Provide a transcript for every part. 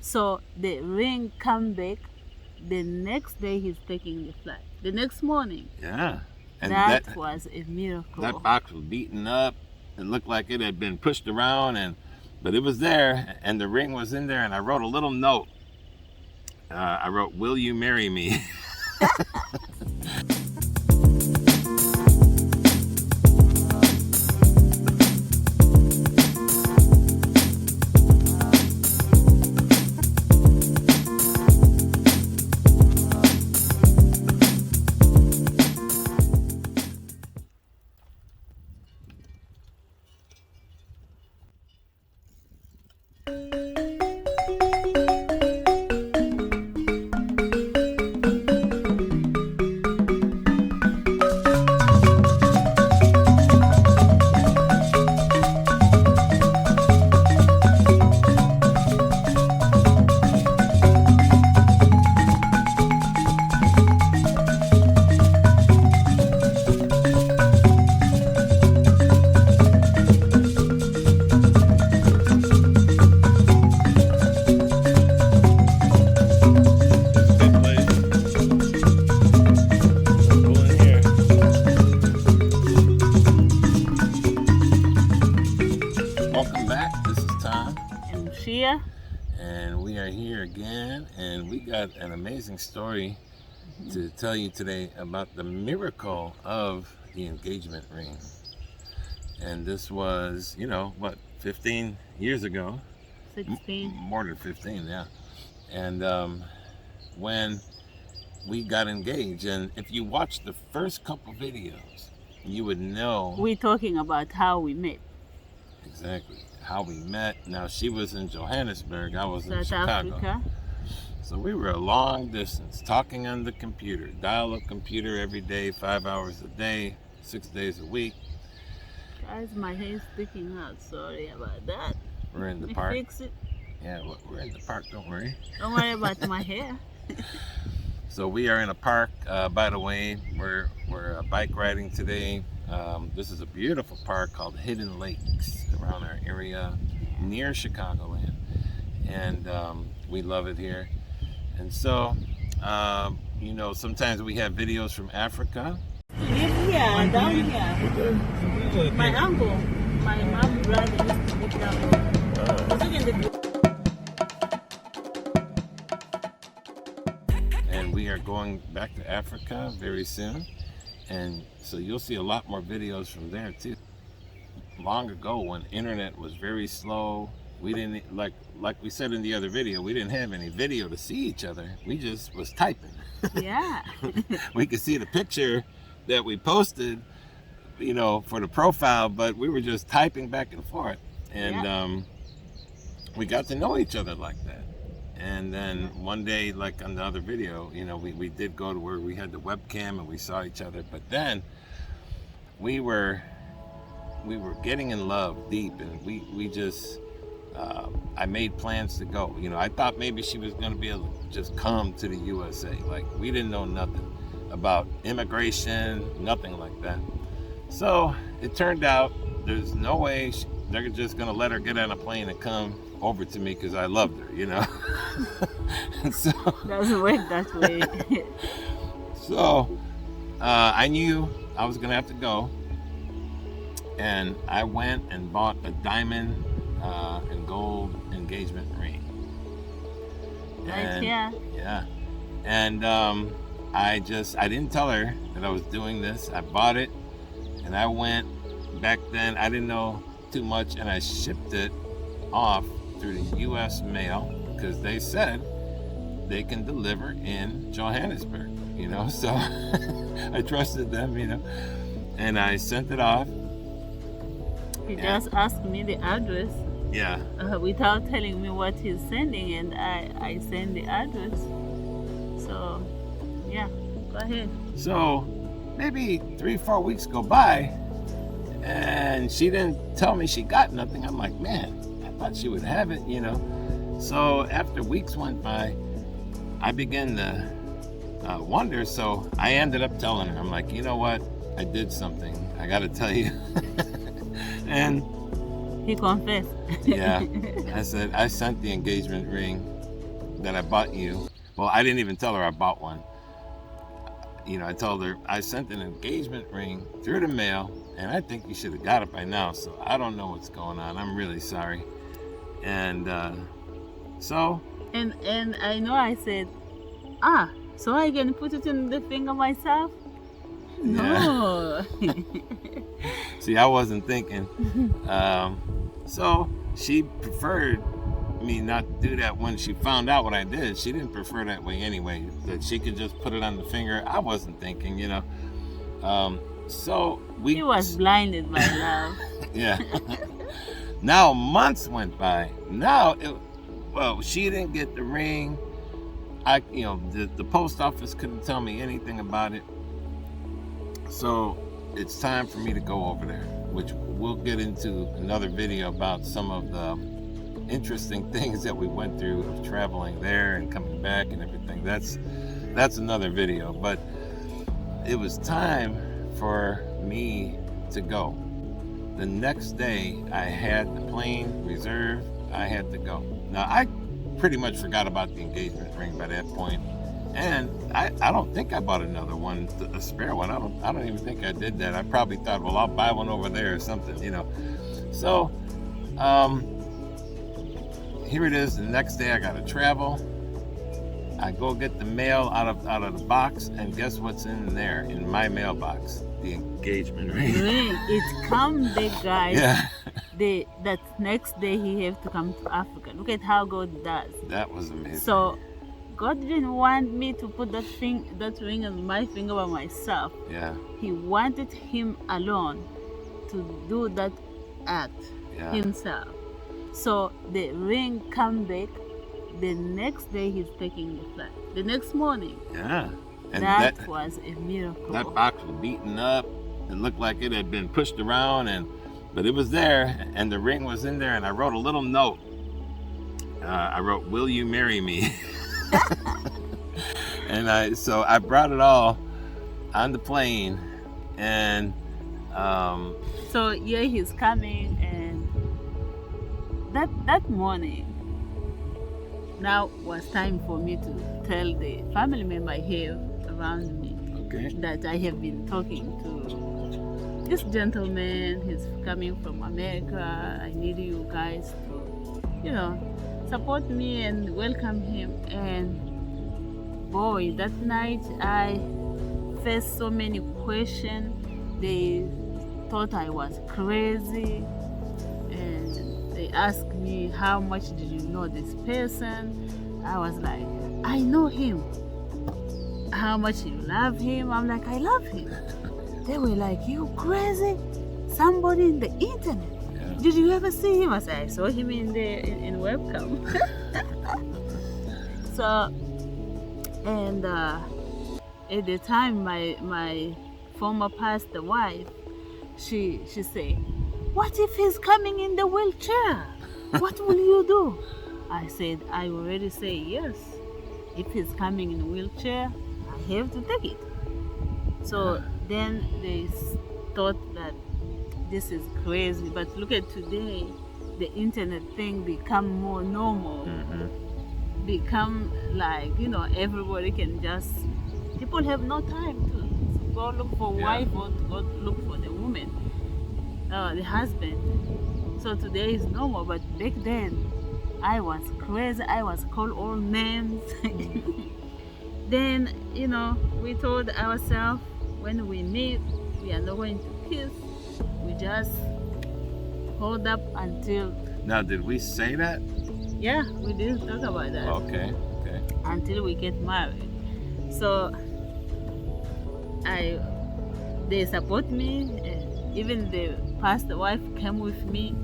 So the ring come back. The next day he's taking the flight. The next morning. Yeah. And that was a miracle. That box was beaten up. It looked like it had been pushed around, but it was there, and the ring was in there, and I wrote a little note. I wrote, "Will you marry me?" And we are here again, and we got an amazing story to tell you today about the miracle of the engagement ring. And this was, 15 years ago? 16. More than 15, yeah. And when we got engaged, and if you watch the first couple videos, you would know. We're talking about how we met. Exactly. How we met. Now, she was in Johannesburg, I was in South Chicago. Africa. So we were a long distance, talking on the computer, dial-up computer every day, 5 hours a day, 6 days a week. Guys, my hair's sticking out. Sorry about that. We're in the park. Fix it. Yeah, we're in the park, don't worry. Don't worry about my hair. So we are in a park, by the way. We're bike riding today. This is a beautiful park called Hidden Lakes around our area near Chicagoland, and we love it here. And so, sometimes we have videos from Africa. Live here, down here. My uncle, my mom brother used to live down here. And we are going back to Africa very soon. And so you'll see a lot more videos from there too. Long ago, when internet was very slow, we didn't, like we said in the other video, we didn't have any video to see each other. We just was typing. Yeah. We could see the picture that we posted, for the profile, but we were just typing back and forth. And we got to know each other like that. And then one day, like on the other video, we did go to where we had the webcam and we saw each other. But then we were getting in love deep, and we just, I made plans to go. I thought maybe she was going to be able to just come to the USA. Like, we didn't know nothing about immigration, nothing like that. So it turned out there's no way they're just going to let her get on a plane and come over to me because I loved her, And so doesn't work that way. So I knew I was gonna have to go, and I went and bought a diamond and gold engagement ring. Right here. Yeah. And I didn't tell her that I was doing this. I bought it, and I went. Back then I didn't know too much, and I shipped it off through the U.S. mail because they said they can deliver in Johannesburg, so I trusted them, and I sent it off. He just asked me the address. Yeah. Without telling me what he's sending, and I send the address. So, yeah, go ahead. So, maybe 3-4 weeks go by, and she didn't tell me she got nothing. I'm like, man, I thought she would have it, So after weeks went by, I began to wonder. So I ended up telling her, I'm like, you know what? I did something. I got to tell you. And he confessed. Yeah, I said, I sent the engagement ring that I bought you. Well, I didn't even tell her I bought one. You know, I told her I sent an engagement ring through the mail, and I think you should have got it by now. So I don't know what's going on. I'm really sorry. And so. And I know I said, so I can put it in the finger myself? No. Yeah. See, I wasn't thinking. So she preferred me not to do that when she found out what I did. She didn't prefer that way anyway, that she could just put it on the finger. I wasn't thinking, you know. So he was blinded by love. Yeah. Now months went by. Now, she didn't get the ring. The post office couldn't tell me anything about it. So it's time for me to go over there, which we'll get into another video about some of the interesting things that we went through of traveling there and coming back and everything. That's another video. But it was time for me to go. The next day I had the plane reserved. I had to go. Now I pretty much forgot about the engagement ring by that point, and I don't think I bought another one, a spare one. I don't even think I did that. I probably thought, well, I'll buy one over there or something, you know. So here it is. The next day I gotta travel. I go get the mail out of the box, and guess what's in there in my mailbox? The engagement ring. It come big, guys. Yeah. That next day he have to come to Africa. Look at how God does. That was amazing. So God didn't want me to put that ring on my finger by myself. Yeah. He wanted him alone to do that act himself. So the ring come back. The next day he's taking the flight. The next morning. Yeah. And that was a miracle. That box was beaten up. It looked like it had been pushed around, but it was there, and the ring was in there, and I wrote a little note. I wrote, "Will you marry me?" And so I brought it all on the plane, and so he's coming, and that morning now was time for me to tell the family member I have around me that I have been talking to this gentleman. He's coming from America. I need you guys to, support me and welcome him. And boy, that night I faced so many questions. They thought I was crazy, and they asked me, how much did you know this person? I was like, I know him. How much you love him? I'm like, I love him. They were like, you crazy? Somebody in the internet? Yeah. Did you ever see him? I said, I saw him in webcam. So, and at the time, my former pastor wife, she said, what if he's coming in the wheelchair? What will you do? I said, I already say yes. If he's coming in a wheelchair, I have to take it. So then they thought that this is crazy. But look at today, the internet thing become more normal. Mm-hmm. Become like, everybody can just, people have no time to go look for wife or to go look for the woman, the husband. So today is normal, but back then, I was crazy. I was called all names. Then, we told ourselves, when we meet, we are not going to kiss. We just hold up until... Now, did we say that? Yeah, we did talk about that. Okay. Until we get married. So, they support me. Even the pastor wife came with me.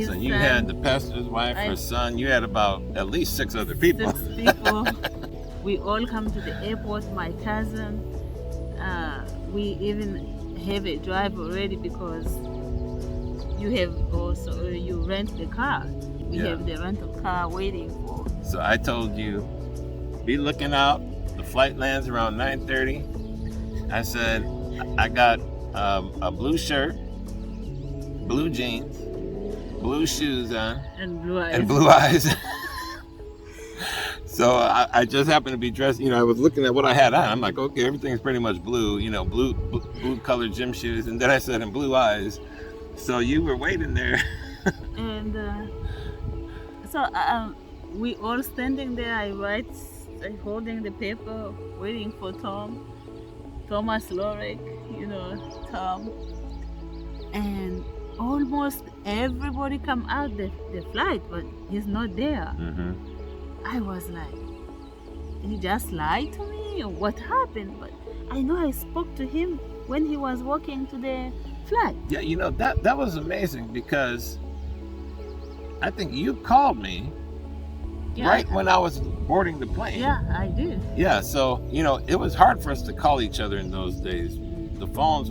So you had the pastor's wife, her son. You had about at least 6 other people. 6 people. We all come to the airport. My cousin. We even have a drive already because you rent the car. We have the rental car waiting for. So I told you, be looking out. The flight lands around 9:30. I said, I got a blue shirt, blue jeans, blue shoes on, and blue eyes. And blue eyes. So I just happened to be dressed, I was looking at what I had on. I'm like, okay, everything's pretty much blue, blue colored gym shoes. And then I said, and blue eyes. So you were waiting there. And so we all standing there. I holding the paper, waiting for Thomas Lorek, Tom. And almost everybody come out the flight, but he's not there. Mm-hmm. I was like, he just lied to me, or what happened? But I know I spoke to him when he was walking to the flight. Yeah, that was amazing, because I think you called me right when I was boarding the plane. Yeah, I did. Yeah, so, it was hard for us to call each other in those days. The phones,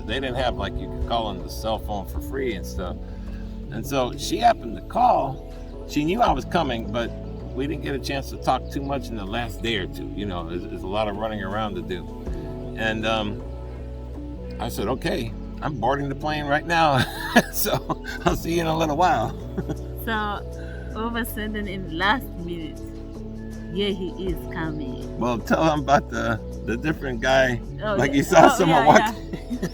they didn't have, like, you could call on the cell phone for free and stuff. And so she happened to call. She knew I was coming, but we didn't get a chance to talk too much in the last day or two. There's a lot of running around to do. And I said, okay, I'm boarding the plane right now. So I'll see you in a little while. So all of a sudden, in the last minute, here he is coming. Well, tell him about the different guy. You saw someone walking. Yeah.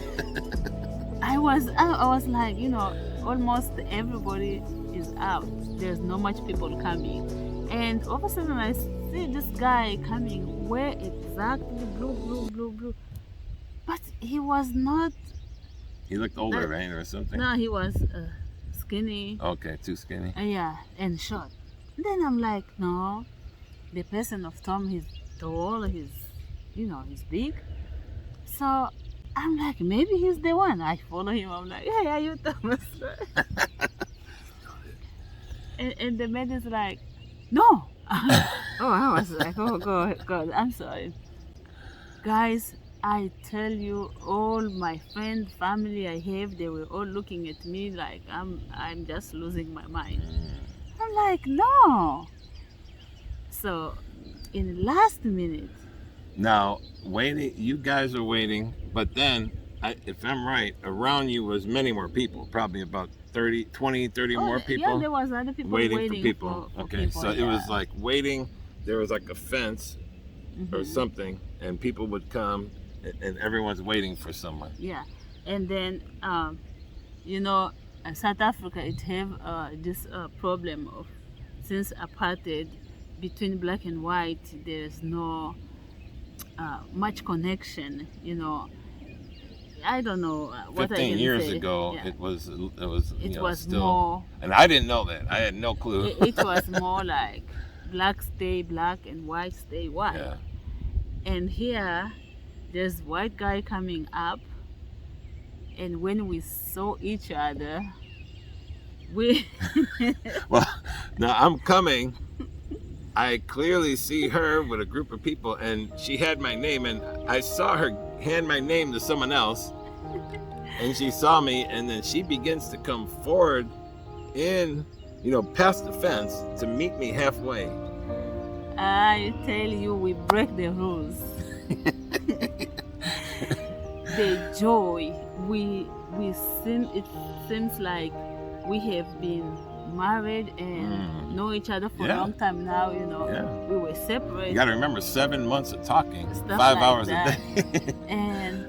I was like, almost everybody is out. There's not much people coming. And all of a sudden I see this guy coming, where exactly blue. But he was not... He looked older, right, or something? No, he was skinny. Okay, too skinny. Yeah, and short. Then I'm like, no, the person of Tom, he's tall, he's big. So I'm like, maybe he's the one. I follow him. I'm like, hey, are you Thomas? and the man is like, no. Oh, I was like, oh God, I'm sorry. Guys, I tell you, all my friends, family I have, they were all looking at me like I'm just losing my mind. I'm like, no. So, in the last minute. Now, waiting, you guys are waiting, but then, if I'm right, around you was many more people, probably about 30 more people. Yeah, there was other people waiting for people. For okay, people, so it was like waiting, there was like a fence or something, and people would come, and everyone's waiting for someone. Yeah, and then, South Africa, it have this problem of, since apartheid, between black and white, there's no much connection, I don't know what 15 years say. ago, Yeah. it was Still, more, and I didn't know that. I had no clue. It was more like black stay black and white stay white. Yeah. And here, there's white guy coming up, and when we saw each other, we... Well, now I'm coming. I clearly see her with a group of people, and she had my name, and I saw her hand my name to someone else, and she saw me, and then she begins to come forward in, past the fence to meet me halfway. I tell you, we break the rules. The joy, it seems like we have been married and know each other for a long time now. We were separated. You got to remember, 7 months of talking, Stuff 5 like hours that. a day. And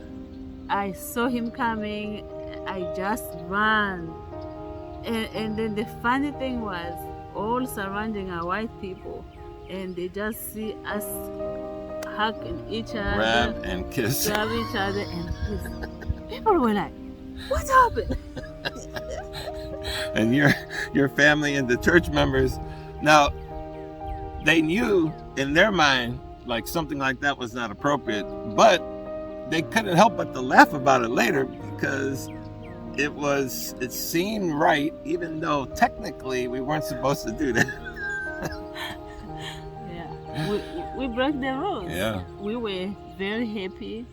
I saw him coming. I just ran, and then the funny thing was, all surrounding are white people, and they just see us hugging each other, grab and kiss, grab each other and kiss. People were like, "What happened?" And your family and the church members, now they knew in their mind like something like that was not appropriate, but they couldn't help but to laugh about it later, because it seemed right, even though technically we weren't supposed to do that. Yeah, we broke the rules. Yeah, we were very happy,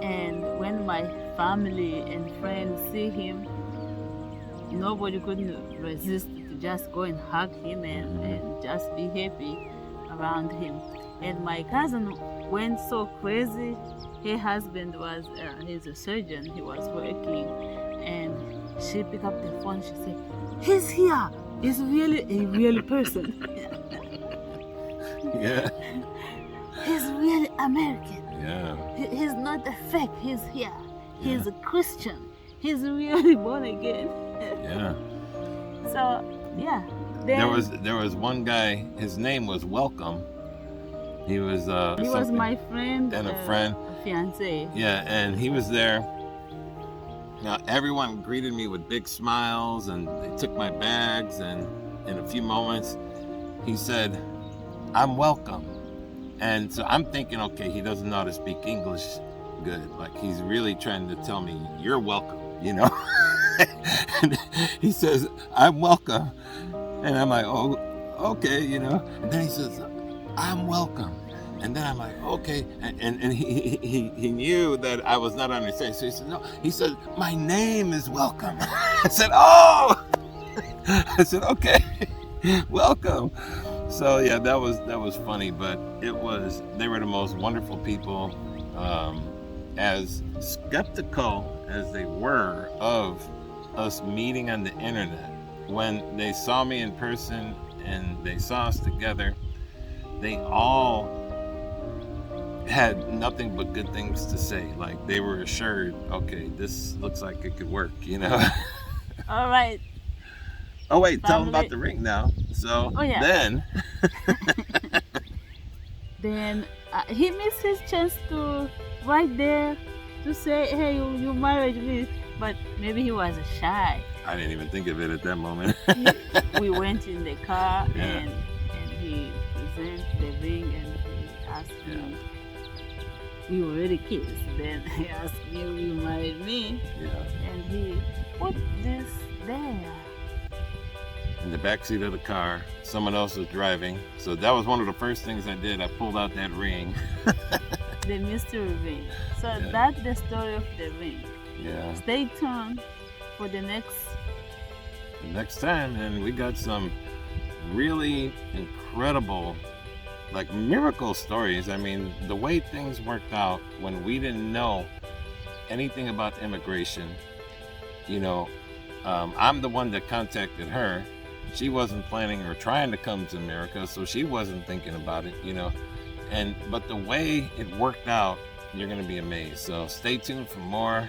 and when my family and friends see him, nobody couldn't resist to just go and hug him and just be happy around him. And my cousin went so crazy. Her husband was, he's a surgeon, he was working, and she picked up the phone, she said, "He's here, he's really a real person." Yeah. He's really American. Yeah. He's not a fake. He's here. He's a Christian. He's really born again. Yeah. So yeah. Then There was one guy. His name was Welcome. He was he was my friend and a friend. Fiance. Yeah, and he was there. Now everyone greeted me with big smiles, and they took my bags. And in a few moments, he said, "I'm welcome." And so I'm thinking, okay, he doesn't know how to speak English good. Like he's really trying to tell me, "You're welcome," you know. And he says, "I'm welcome," and I'm like, "Oh, okay," you know. And then he says, "I'm welcome," and then I'm like, "Okay," and he knew that I was not understanding. So he said, "No," he said, "My name is Welcome." I said, "Oh," I said, "Okay, welcome." So yeah, that was funny, but they were the most wonderful people. As skeptical as they were of us meeting on the internet, when they saw me in person and they saw us together, they all had nothing but good things to say. Like they were assured, okay, this looks like it could work, you know. All right. Oh wait, tell them Family. about the ring now. So Oh, yeah. then Then he missed his chance to right there to say, "Hey, you married me," but maybe he was shy. I didn't even think of it at that moment. We went in the car Yeah. and he presented the ring and he asked me. We already kissed. Then he asked me, "Will you marry me?" Yeah. And he put this there. In the backseat of the car, someone else was driving. So that was one of the first things I did. I pulled out that ring. The mystery ring. So Yeah. that's the story of the ring. Yeah. Stay tuned for the next. Next time, and we got some really incredible, like miracle stories. I mean, the way things worked out when we didn't know anything about immigration. You know, I'm the one that contacted her. She wasn't planning or trying to come to America, so she wasn't thinking about it, you know. But the way it worked out, you're going to be amazed. So stay tuned for more.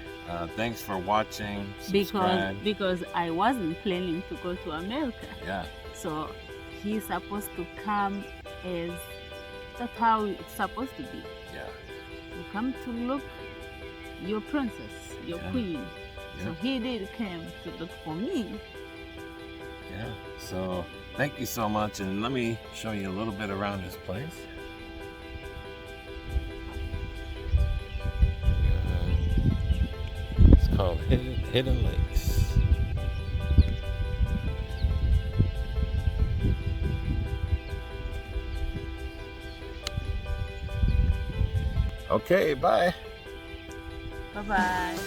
Thanks for watching. Subscribe. Because I wasn't planning to go to America. Yeah. So he's supposed to come as that's how it's supposed to be. Yeah. You come to look your princess, your Yeah. queen. Yeah. So he did come to look for me. Yeah. So thank you so much, and let me show you a little bit around this place. It's called Hidden Lakes. Okay, bye. Bye bye.